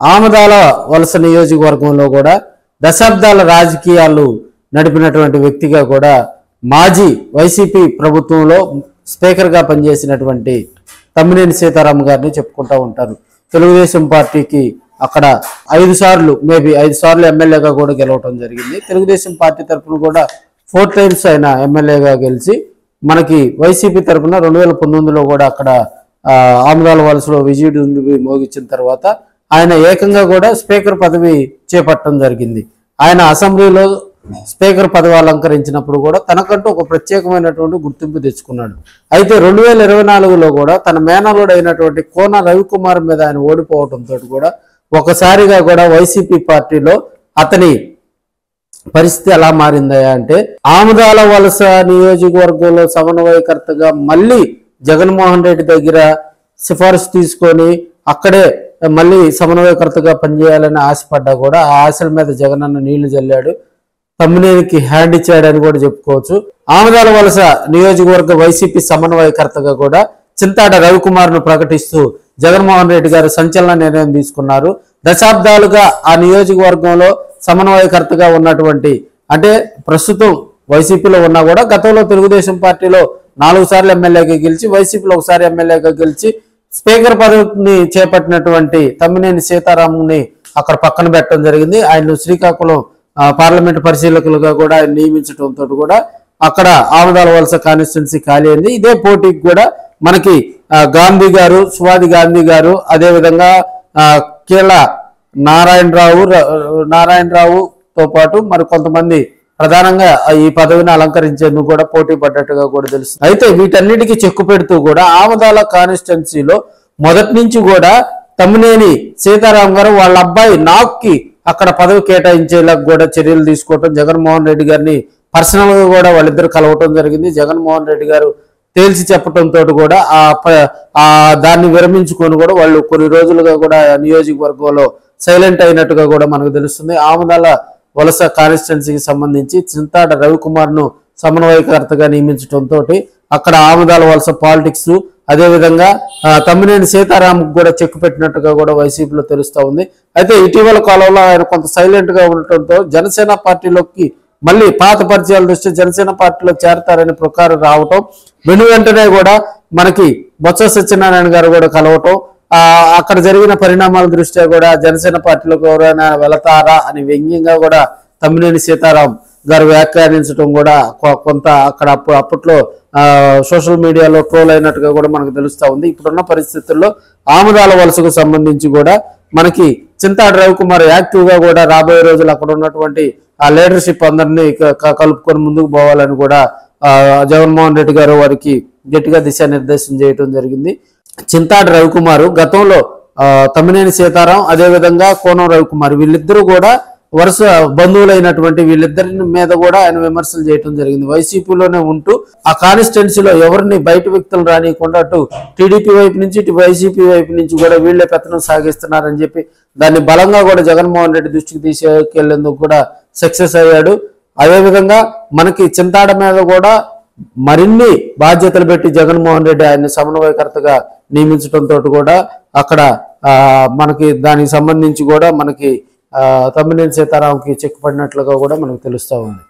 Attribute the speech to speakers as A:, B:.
A: ఆమదాల వలస నియోజకవర్గంలో కూడా దశాబ్దాల రాజకీయాలు నడిపినటువంటి వ్యక్తిగా కూడా మాజీ వైసీపీ ప్రభుత్వంలో స్పీకర్గా పనిచేసినటువంటి తమ్మినేని సీతారాం గారిని చెప్పుకుంటూ ఉంటారు. తెలుగుదేశం పార్టీకి అక్కడ 5 సార్లు మేబీ 5 సార్లు ఎమ్మెల్యేగా కూడా గెలవటం జరిగింది. తెలుగుదేశం పార్టీ తరఫున కూడా 4 టైమ్స్ ఆయన ఎమ్మెల్యేగా గెలిచి మనకి వైసీపీ తరఫున 2019లో కూడా అక్కడ ఆమదాల వలసలో విజయదుందుబి మోగించిన తర్వాత ఆయన ఏకంగా కూడా స్పీకర్ పదవి చేపట్టడం జరిగింది. ఆయన అసెంబ్లీలో స్పీకర్ పదవి అలంకరించినప్పుడు కూడా తనకంటూ ఒక ప్రత్యేకమైనటువంటి గుర్తింపు తెచ్చుకున్నాడు. అయితే 2024లో కూడా తన మేనల్లుడు అయినటువంటి కోన రవికుమార్ మీద ఆయన ఓడిపోవడంతో కూడా ఒకసారిగా కూడా వైసీపీ పార్టీలో అతని పరిస్థితి ఎలా మారిందా అంటే ఆమదాల వలస నియోజకవర్గంలో సమన్వయకర్తగా మళ్ళీ జగన్మోహన్ రెడ్డి దగ్గర సిఫారసు తీసుకొని అక్కడే మళ్ళీ సమన్వయకర్తగా పనిచేయాలని ఆశపడ్డా కూడా ఆ ఆశల మీద జగనన్న నీళ్లు జల్లాడు. తమ్మినేనికి హ్యాండ్ ఇచ్చాడని కూడా చెప్పుకోవచ్చు. ఆమదాల వలస నియోజకవర్గ వైసీపీ సమన్వయకర్తగా కూడా చింతాడ రవికుమార్ ను ప్రకటిస్తూ జగన్మోహన్ రెడ్డి గారు సంచలన నిర్ణయం తీసుకున్నారు. దశాబ్దాలుగా ఆ నియోజకవర్గంలో సమన్వయకర్తగా ఉన్నటువంటి అంటే ప్రస్తుతం వైసీపీలో ఉన్నా కూడా గతంలో తెలుగుదేశం పార్టీలో 4 సార్లు ఎమ్మెల్యేగా గెలిచి వైసీపీలో ఒకసారి ఎమ్మెల్యేగా గెలిచి స్పీకర్ పదవిని చేపట్టినటువంటి తమ్మినేని సీతారాంని అక్కడ పక్కన పెట్టడం జరిగింది. ఆయన శ్రీకాకుళం పార్లమెంట్ పరిశీలకులుగా కూడా ఆయన నియమించడంతో కూడా అక్కడ ఆమదాల వలస కాన్స్టిట్యున్సీ ఖాళీ అయింది. ఇదే పోటీకి కూడా మనకి గాంధీ గారు, సువాది గాంధీ గారు, అదేవిధంగా కీళ్ళ నారాయణరావుతో పాటు మరి కొంతమంది ప్రధానంగా ఈ పదవిని అలంకరించేందుకు కూడా పోటీ పడ్డట్టుగా కూడా తెలుస్తుంది. అయితే వీటన్నిటికీ చెక్కు పెడుతూ కూడా ఆమదాల కాన్స్టిట్యున్సీలో మొదటి నుంచి కూడా తమ్మినేని సీతారాం గారు వాళ్ళ అబ్బాయి నాగ్కి అక్కడ పదవి కేటాయించేలా కూడా చర్యలు తీసుకోవటం, జగన్మోహన్ రెడ్డి గారిని పర్సనల్ గా కూడా వాళ్ళిద్దరు కలవటం జరిగింది. జగన్మోహన్ రెడ్డి గారు తేల్చి చెప్పడంతో కూడా దాన్ని విరమించుకొని కూడా వాళ్ళు కొన్ని రోజులుగా కూడా నియోజకవర్గంలో సైలెంట్ అయినట్టుగా కూడా మనకు తెలుస్తుంది. ఆమదాల వలస కాన్స్టిట్యున్సీకి సంబంధించి చింతాడ రవికుమార్ ను సమన్వయకర్తగా నియమించడంతో అక్కడ ఆమదాల వలస పాలిటిక్స్ అదేవిధంగా తమ్మినేని సీతారాం కూడా చెక్కు పెట్టినట్టుగా కూడా వైసీపీలో తెలుస్తా ఉంది. అయితే ఇటీవల కాలంలో ఆయన కొంత సైలెంట్ గా ఉండటంతో జనసేన పార్టీలోకి మళ్ళీ పాత పరిచయాల దృష్ట్యా జనసేన పార్టీలో చేరతారని ప్రకారం రావటం, వెంటనే కూడా మనకి బొత్స సత్యనారాయణ గారు కూడా కలవటం, అక్కడ జరిగిన పరిణామాల దృష్ట్యా కూడా జనసేన పార్టీలోకి ఎవరైనా వెళతారా అని వ్యంగ్యంగా కూడా తమ్మినేని సీతారాం గారు వ్యాఖ్యానించడం కూడా కొంత అక్కడ అప్పట్లో సోషల్ మీడియాలో ట్రోల్ అయినట్టుగా కూడా మనకు తెలుస్తా ఉంది. ఇప్పుడున్న పరిస్థితుల్లో ఆమదాల వలసకు సంబంధించి కూడా మనకి చింతాడ రవికుమార్ యాక్టివ్ గా కూడా రాబోయే రోజులు అక్కడ ఉన్నటువంటి ఆ లీడర్షిప్ అందరినీ కలుపుకొని ముందుకు పోవాలని కూడా జగన్మోహన్ రెడ్డి గారు వారికి గట్టిగా దిశానిర్దేశం చేయడం జరిగింది. చింతాడ రవికుమార్ గతంలో తమ్మినేని సీతారాం అదేవిధంగా కోనం రవికుమార్ వీళ్ళిద్దరూ కూడా వరుస బంధువులైనటువంటి వీళ్ళిద్దరి మీద కూడా ఆయన విమర్శలు చేయడం జరిగింది. వైసీపీలోనే ఉంటూ ఆ కాన్స్టిట్యున్సీలో ఎవరిని బయట వ్యక్తులు రానియకుండా అటు టీడీపీ వైపు నుంచి ఇటు వైసీపీ వైపు నుంచి కూడా వీళ్లే పెత్తనం సాగిస్తున్నారని చెప్పి దాన్ని బలంగా కూడా జగన్మోహన్ రెడ్డి దృష్టికి తీసుకెళ్లేందుకు కూడా సక్సెస్ అయ్యాడు. అదేవిధంగా మనకి చింతాడ మీద కూడా మరిన్ని బాధ్యతలు పెట్టి జగన్మోహన్ రెడ్డి ఆయన్ని సమన్వయకర్తగా నియమించడంతో కూడా అక్కడ మనకి దానికి సంబంధించి కూడా మనకి తమ్మినేని సీతారాంకి చెక్ పడినట్లుగా కూడా మనకు తెలుస్తా ఉంది.